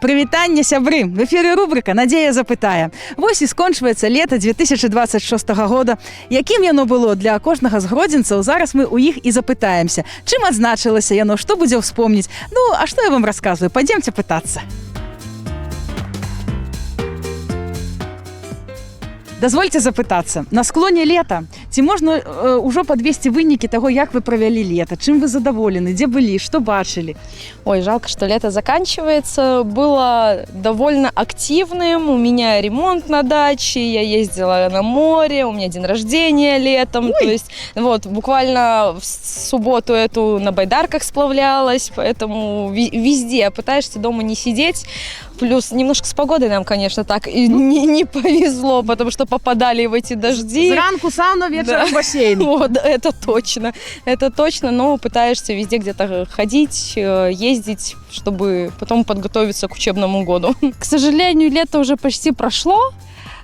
Прывітанне, сябры! В эфіры рубрика «Надзея запытае». Вось і скончваецца лета 2026 года. Якім яно было для кожнага з гродзенцаў, зараз мы ў іх і запытаемся. Чым адзначылася яно, што будзе ўспомніць? Ну, а што я вам расказваю? Пойдемте пытацца. Дазвольце запытацца. На склоне лета ці можна ўжо падвесці вынікі таго, як вы правялі лета? Чым вы задаволены? Дзе былі? Што бачылі? Ой, жалко, что лето заканчивается. Было довольно активным. У меня ремонт на даче, я ездила на море, у меня день рождения летом. Ой. То есть вот буквально в субботу эту на байдарках сплавлялась, поэтому везде пытаешься дома не сидеть. Плюс немножко с погодой нам, конечно, так и не повезло, потому что попадали в эти дожди. Зранку сауна, вечером бассейн. Вот, это точно, но пытаешься везде где-то ходить, ездить, чтобы потом подготовиться к учебному году. К сожалению, лето уже почти прошло.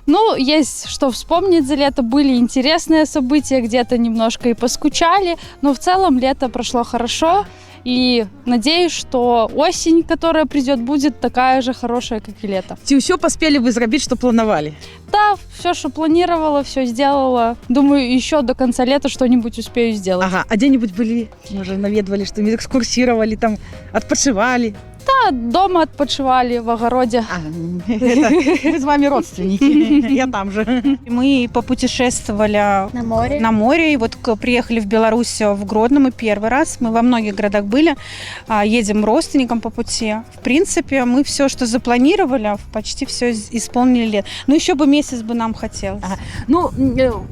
Ну, есть что вспомнить за лето. Были интересные события, где-то немножко и поскучали. Но в целом лето прошло хорошо. И надеюсь, что осень, которая придет, будет такая же хорошая, как и лето. Ці ўсё паспелі вы зрабіць, што планавалі? Да, все, что планировала, все сделала. Думаю, еще до конца лета что-нибудь успею сделать. Ага, а дзе-нибудь былі? Можа, наведвалі, што-нибудь экскурсировали, там, адпачывалі? Да, дома отпочивали, в огороде. Мы с вами родственники, я там же. Мы попутешествовали на море, и вот приехали в Беларусь, в Гродно мы первый раз. Мы во многих городах были, едем родственникам по пути. В принципе, мы все, что запланировали, почти все исполнили лет. Ну, еще бы месяц бы нам хотелось. Ага. Ну,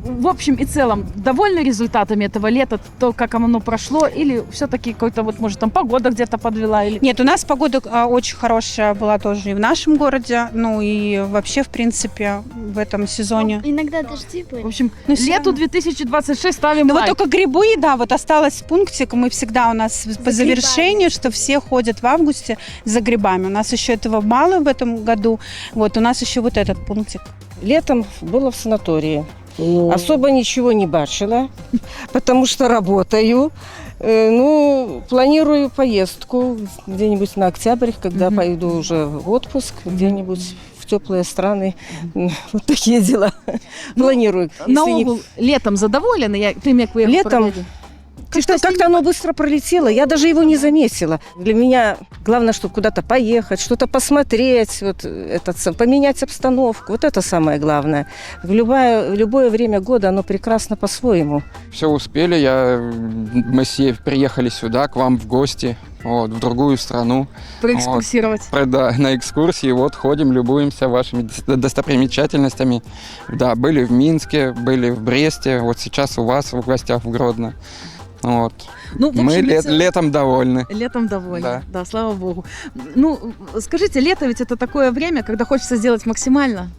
в общем и целом, довольны результатами этого лета, то, как оно прошло, или все-таки какой-то, вот, может, там погода где-то подвела? Или... Нет, у нас погода очень хорошая была тоже и в нашем городе, ну и вообще, в принципе, в этом сезоне. Иногда дожди были. В общем, Но лету 2026 ставим Ну лайк. вот только грибы, да, вот осталось пунктик, мы всегда у нас по завершению, что все ходят в августе за грибами. У нас еще этого мало в этом году, вот у нас еще вот этот пунктик. Летом было в санатории. Особо ничего не бачила, потому что работаю. Ну, планирую поездку где-нибудь на октябрь, когда пойду уже в отпуск, где-нибудь в теплые страны. Вот такие дела. Планирую. Наогул, летом задоволены? Тем, як ви Летом как-то оно быстро пролетело, я даже его не заметила. Для меня главное, чтобы куда-то поехать, что-то посмотреть, вот поменять обстановку. Вот это самое главное. В любое время года оно прекрасно по-своему. Все успели, мы все приехали сюда, к вам в гости, вот, в другую страну. Проэкскурсировать. Вот, да, на экскурсии, вот, ходим, любуемся вашими достопримечательностями. Да, были в Минске, были в Бресте, вот сейчас у вас в гостях в Гродно. Вот. Ну, в общем, мы летом довольны. Летом довольны, да, слава богу. Ну, скажите, лето ведь это такое время, когда хочется сделать максимально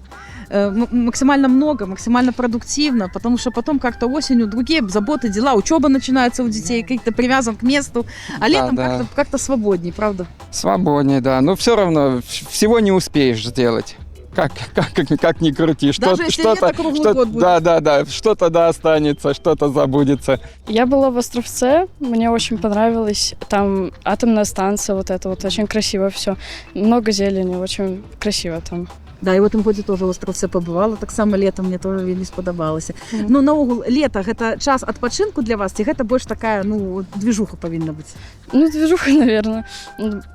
много, максимально продуктивно, потому что потом как-то осенью другие заботы, дела, учеба начинается у детей, как-то привязан к месту, а летом да. как-то свободней, правда? Свободнее, да, но все равно всего не успеешь сделать. Как ни крути, Даже если лето круглый год будет. Да, что-то да останется, что-то забудется. Я была в Островце, мне очень понравилось. Там атомная станция, вот это вот, очень красиво все. Много зелени, очень красиво там. Да, і в этом годзе тоже в Островце побывала, так само летом мне тоже вельмі сподобалася. Ну, наогул, лето гэта час адпачынку для вас, ці гэта больш такая, ну, движуха павінна быць? Ну, движуха, наверное.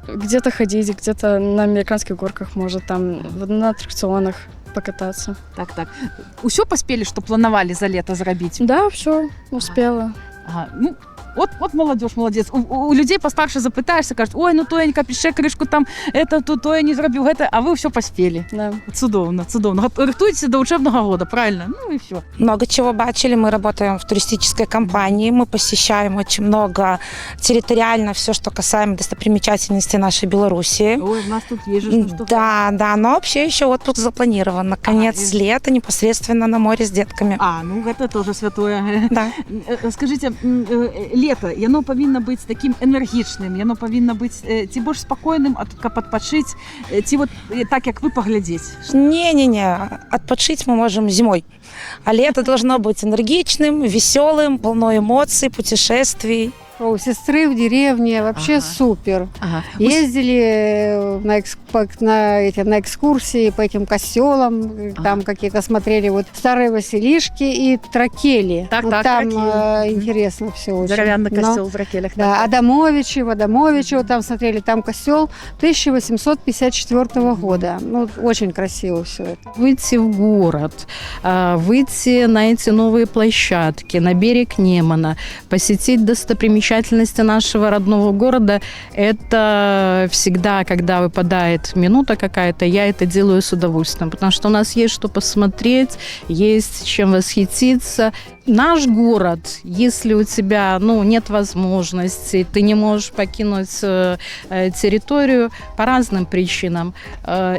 Где-то ходить, где-то на американских горках, может, там на аттракционах покататься. Так. Усё паспелі, што планавалі за лето зрабіць? Да, все, успела. Ага, ну, вот молодежь, молодец. У людей постарше запытаешься, кажут, ой, ну то я не капіше крышку там, это, то я не зробив, это, а вы все поспели. Да. Цудовно. Рыхтуйтесь до учебного года, правильно? Ну и все. Много чего бачили. Мы работаем в туристической компании, мы посещаем очень много территориально все, что касаемо достопримечательностей нашей Белоруссии. Ой, у нас тут есть же что-то. Да, но вообще еще отпуск запланирован. На конец лета непосредственно на море с детками. Ну это тоже святое. Да. Скажите, лето, яно павінна быць таким энергічным, яно павінна быць ці больш спакойным, каб адпачыць, ці вот так, як вы паглядзець? Не, отпочить мы можем зимой. А лето должно быть энергичным, веселым, полно эмоций, путешествий. у сестры в деревне, вообще Ага. супер. Ага. Ездили на экскурсии по этим костелам, там какие-то смотрели вот старые Василишки и Тракели. Так, Вот так, там Тракели. интересно все очень. Деревянный Но- костел в Ракелях. Да, Адамовичево там смотрели, там костел 1854 года. Ну, очень красиво все это. Выйти в город, выйти на эти новые площадки, на берег Немана, посетить достопримечательности нашего родного города. Это всегда, когда выпадает минута какая-то, я это делаю с удовольствием, потому что у нас есть что посмотреть, есть чем восхититься. Наш город, если у тебя нет возможности, ты не можешь покинуть территорию по разным причинам,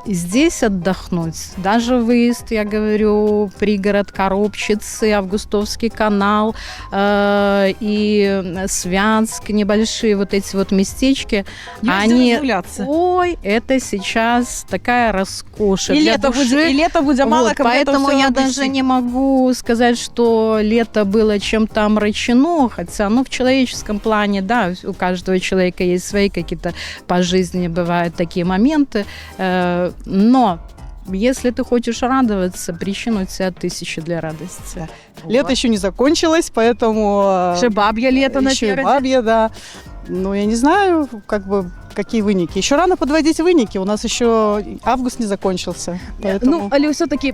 здесь отдохнуть, даже выезд, я говорю, пригород Коробчицы, Августовский канал и Святск, небольшие вот эти вот местечки, они... Ой, это сейчас такая роскошь. И для лето души. будет, и лето будет мало, Вот, когда это поэтому всё я обычно. даже не могу сказать, что лето было чем-то омрачено, хотя, в человеческом плане, да, у каждого человека есть свои какие-то по жизни бывают такие моменты, но если ты хочешь радоваться, причин у тебя тысячи для радости. Лето еще не закончилось, поэтому... Еще бабье лето на Еще и Фероде. бабье, да. Ну, я не знаю, какие выники. Еще рано подводить выники. У нас еще август не закончился. Поэтому... Але все-таки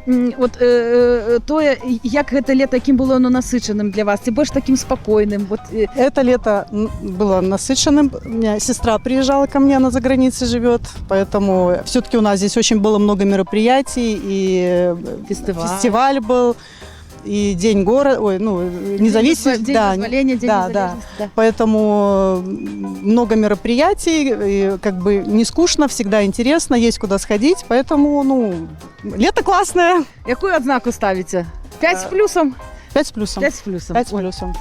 то, як гэта лето, яким було воно насиченим для вас, і більш таким спокійним. Это лето было насыщенным. У меня сестра приезжала ко мне, она за границей живет. Поэтому все-таки у нас здесь очень было много мероприятий. И фестиваль был. И День города, независимости. День вызволения, День да. независимости, да. Поэтому много мероприятий, и не скучно, всегда интересно, есть куда сходить. Поэтому, лето классное. Какую отзнаку ставите? 5 с плюсом? 5 с плюсом. 5 с плюсом. 5 с плюсом.